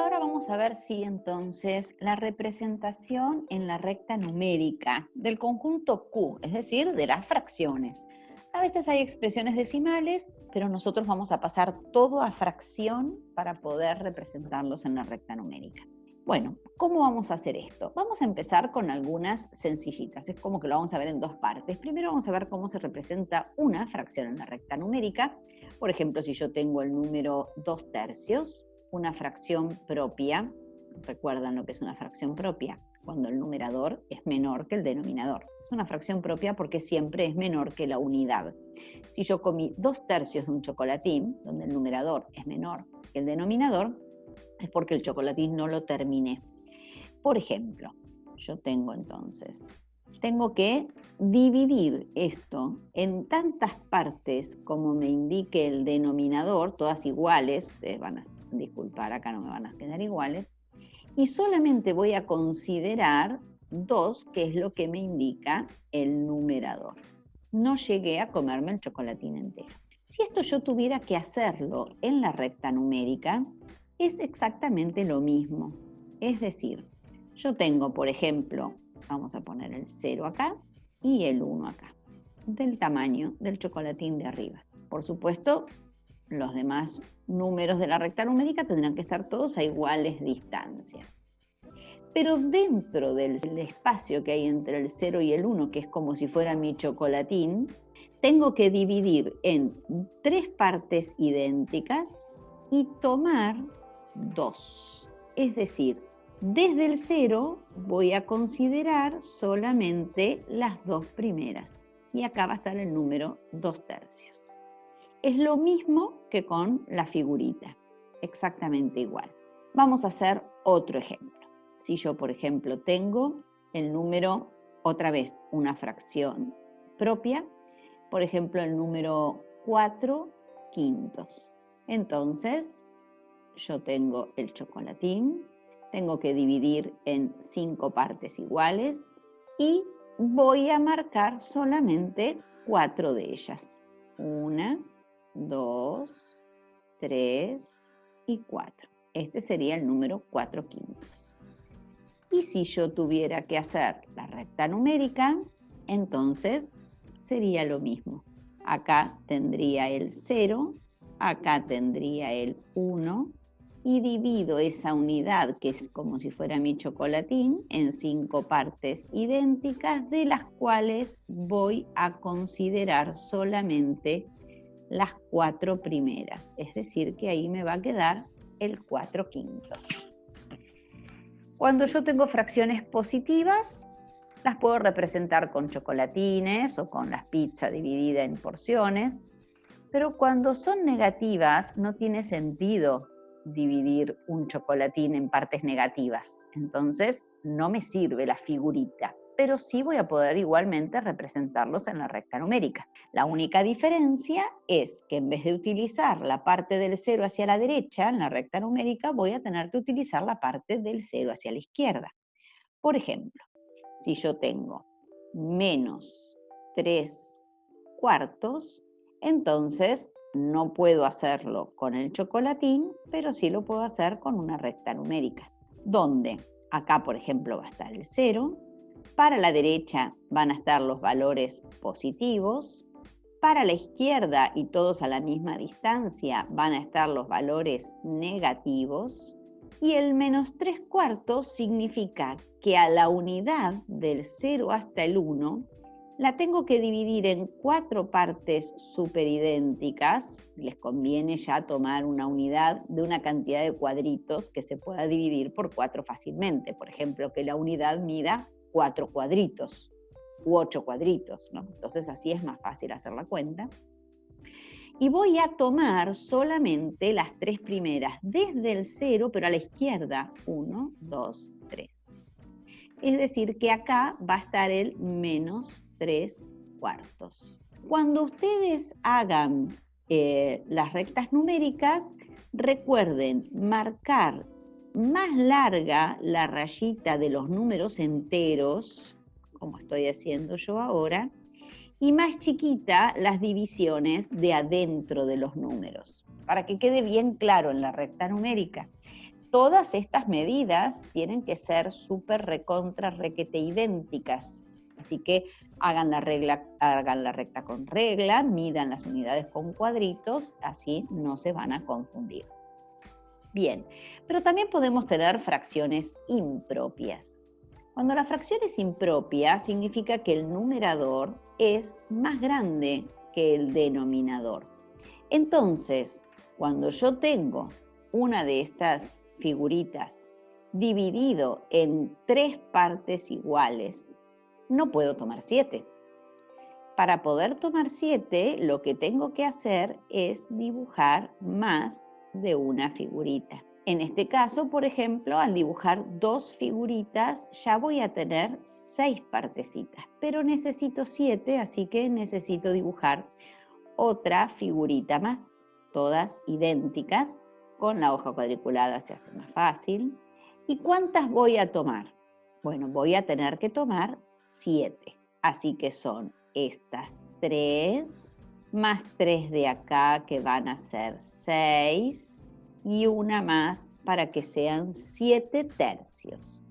ahora vamos a ver si entonces la representación en la recta numérica del conjunto Q, es decir, de las fracciones. A veces hay expresiones decimales, pero nosotros vamos a pasar todo a fracción para poder representarlos en la recta numérica. Bueno, ¿cómo vamos a hacer esto? Vamos a empezar con algunas sencillitas, es como que lo vamos a ver en dos partes. Primero vamos a ver cómo se representa una fracción en la recta numérica. Por ejemplo, si yo tengo el número 2/3, una fracción propia, ¿recuerdan lo que es una fracción propia? Cuando el numerador es menor que el denominador. Es una fracción propia porque siempre es menor que la unidad. Si yo comí 2/3 de un chocolatín, donde el numerador es menor que el denominador, es porque el chocolatín no lo terminé. Por ejemplo, yo tengo que dividir esto en tantas partes como me indique el denominador, todas iguales, ustedes van a disculpar, acá no me van a quedar iguales, y solamente voy a considerar 2, que es lo que me indica el numerador. No llegué a comerme el chocolatín entero. Si esto yo tuviera que hacerlo en la recta numérica, es exactamente lo mismo. Es decir, yo tengo, por ejemplo, vamos a poner el 0 acá y el 1 acá, del tamaño del chocolatín de arriba. Por supuesto, los demás números de la recta numérica tendrán que estar todos a iguales distancias. Pero dentro del espacio que hay entre el 0 y el 1, que es como si fuera mi chocolatín, tengo que dividir en 3 partes idénticas y tomar 2. Es decir, desde el 0 voy a considerar solamente las 2 primeras. Y acá va a estar el número 2/3. Es lo mismo que con la figurita, exactamente igual. Vamos a hacer otro ejemplo. Si yo, por ejemplo, tengo el número, otra vez, una fracción propia, por ejemplo, el número 4/5. Entonces, yo tengo el chocolatín, tengo que dividir en 5 partes iguales y voy a marcar solamente 4 de ellas. 1, 2, 3 y 4. Este sería el número 4/5. Y si yo tuviera que hacer la recta numérica, entonces sería lo mismo. Acá tendría el 0, acá tendría el 1, y divido esa unidad, que es como si fuera mi chocolatín, en 5 partes idénticas, de las cuales voy a considerar solamente las 4 primeras. Es decir, que ahí me va a quedar el 4/5. Cuando yo tengo fracciones positivas, las puedo representar con chocolatines o con las pizzas dividida en porciones, pero cuando son negativas no tiene sentido dividir un chocolatín en partes negativas. Entonces no me sirve la figurita, pero sí voy a poder igualmente representarlos en la recta numérica. La única diferencia es que en vez de utilizar la parte del 0 hacia la derecha en la recta numérica, voy a tener que utilizar la parte del 0 hacia la izquierda. Por ejemplo, si yo tengo menos 3/4, entonces no puedo hacerlo con el chocolatín, pero sí lo puedo hacer con una recta numérica, donde acá, por ejemplo, va a estar el 0, para la derecha van a estar los valores positivos, para la izquierda y todos a la misma distancia van a estar los valores negativos, y el menos 3/4 significa que a la unidad del 0 hasta el 1 la tengo que dividir en 4 partes superidénticas. Les conviene ya tomar una unidad de una cantidad de cuadritos que se pueda dividir por 4 fácilmente. Por ejemplo, que la unidad mida 4 cuadritos u 8 cuadritos, ¿no? Entonces así es más fácil hacer la cuenta. Y voy a tomar solamente las 3 primeras desde el 0, pero a la izquierda. 1, 2, 3. Es decir, que acá va a estar el menos 3/4. Cuando ustedes hagan las rectas numéricas, recuerden marcar más larga la rayita de los números enteros, como estoy haciendo yo ahora, y más chiquita las divisiones de adentro de los números, para que quede bien claro en la recta numérica. todas estas medidas tienen que ser súper recontra requete idénticas. Así que hagan la recta con regla, midan las unidades con cuadritos, así no se van a confundir. Bien, pero también podemos tener fracciones impropias. Cuando la fracción es impropia, significa que el numerador es más grande que el denominador. Entonces, cuando yo tengo una de estas figuritas dividido en 3 partes iguales, no puedo tomar 7. Para poder tomar 7, lo que tengo que hacer es dibujar más de una figurita. En este caso, por ejemplo, al dibujar 2 figuritas, ya voy a tener 6 partecitas, pero necesito 7, así que necesito dibujar otra figurita más, todas idénticas. Con la hoja cuadriculada se hace más fácil. ¿Y cuántas voy a tomar? Bueno, voy a tener que tomar 7, así que son estas 3, más 3 de acá que van a ser 6, y una más para que sean 7 tercios.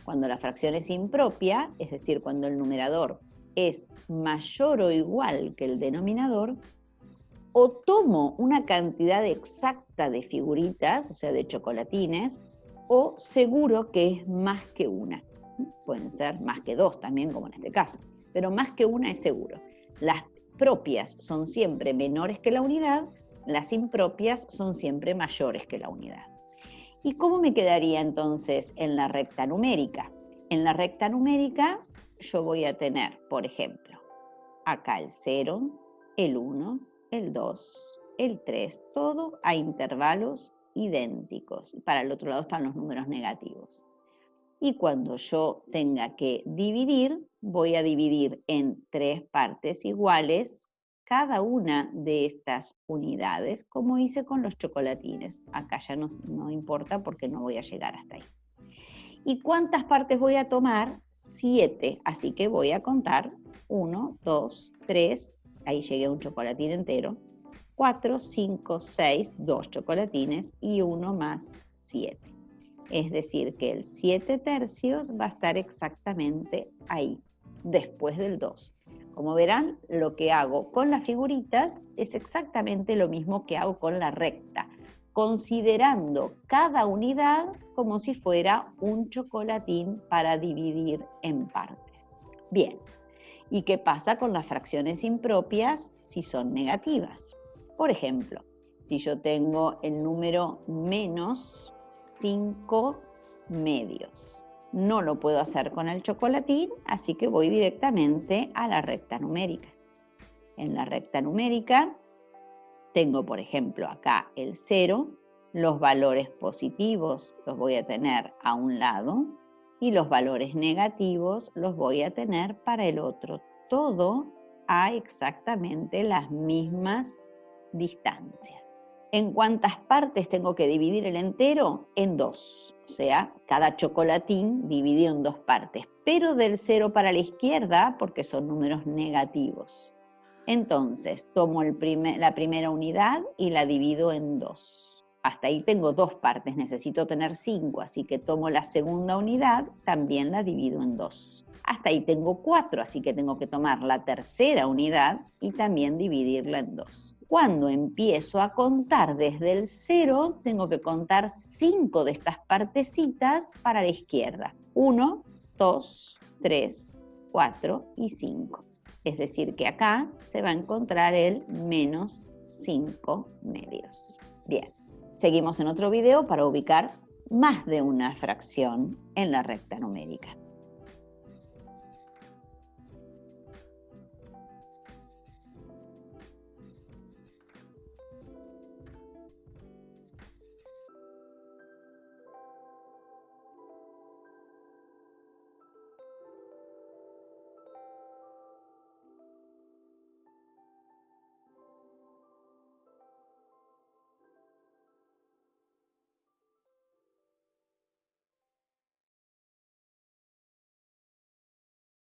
Cuando la fracción es impropia, es decir, cuando el numerador es mayor o igual que el denominador, o tomo una cantidad exacta de figuritas, o sea, de chocolatines, o seguro que es más que una. Pueden ser más que 2 también, como en este caso, pero más que una es seguro. Las propias son siempre menores que la unidad, las impropias son siempre mayores que la unidad. ¿Y cómo me quedaría entonces en la recta numérica? En la recta numérica yo voy a tener, por ejemplo, acá el 0, el 1, el 2, el 3, todo a intervalos idénticos. Y para el otro lado están los números negativos. Y cuando yo tenga que dividir, voy a dividir en 3 partes iguales cada una de estas unidades, como hice con los chocolatines. Acá ya no importa porque no voy a llegar hasta ahí. ¿Y cuántas partes voy a tomar? 7, así que voy a contar 1, 2, 3, ahí llegué a un chocolatín entero, 4, 5, 6, 2 chocolatines y 1 más 7. Es decir, que el 7 tercios va a estar exactamente ahí, después del 2. Como verán, lo que hago con las figuritas es exactamente lo mismo que hago con la recta, considerando cada unidad como si fuera un chocolatín para dividir en partes. Bien, ¿y qué pasa con las fracciones impropias si son negativas? Por ejemplo, si yo tengo el número menos 5 medios. No lo puedo hacer con el chocolatín, así que voy directamente a la recta numérica. En la recta numérica tengo, por ejemplo, acá el 0, los valores positivos los voy a tener a un lado y los valores negativos los voy a tener para el otro. Todo a exactamente las mismas distancias. ¿En cuántas partes tengo que dividir el entero? En 2. O sea, cada chocolatín dividido en 2 partes, pero del 0 para la izquierda porque son números negativos. Entonces, tomo la primera unidad y la divido en 2. Hasta ahí tengo 2 partes, necesito tener 5, así que tomo la segunda unidad, también la divido en 2. Hasta ahí tengo 4, así que tengo que tomar la tercera unidad y también dividirla en 2. Cuando empiezo a contar desde el 0, tengo que contar 5 de estas partecitas para la izquierda. 1, 2, 3, 4 y 5. Es decir, que acá se va a encontrar el menos 5 medios. Bien, seguimos en otro video para ubicar más de una fracción en la recta numérica.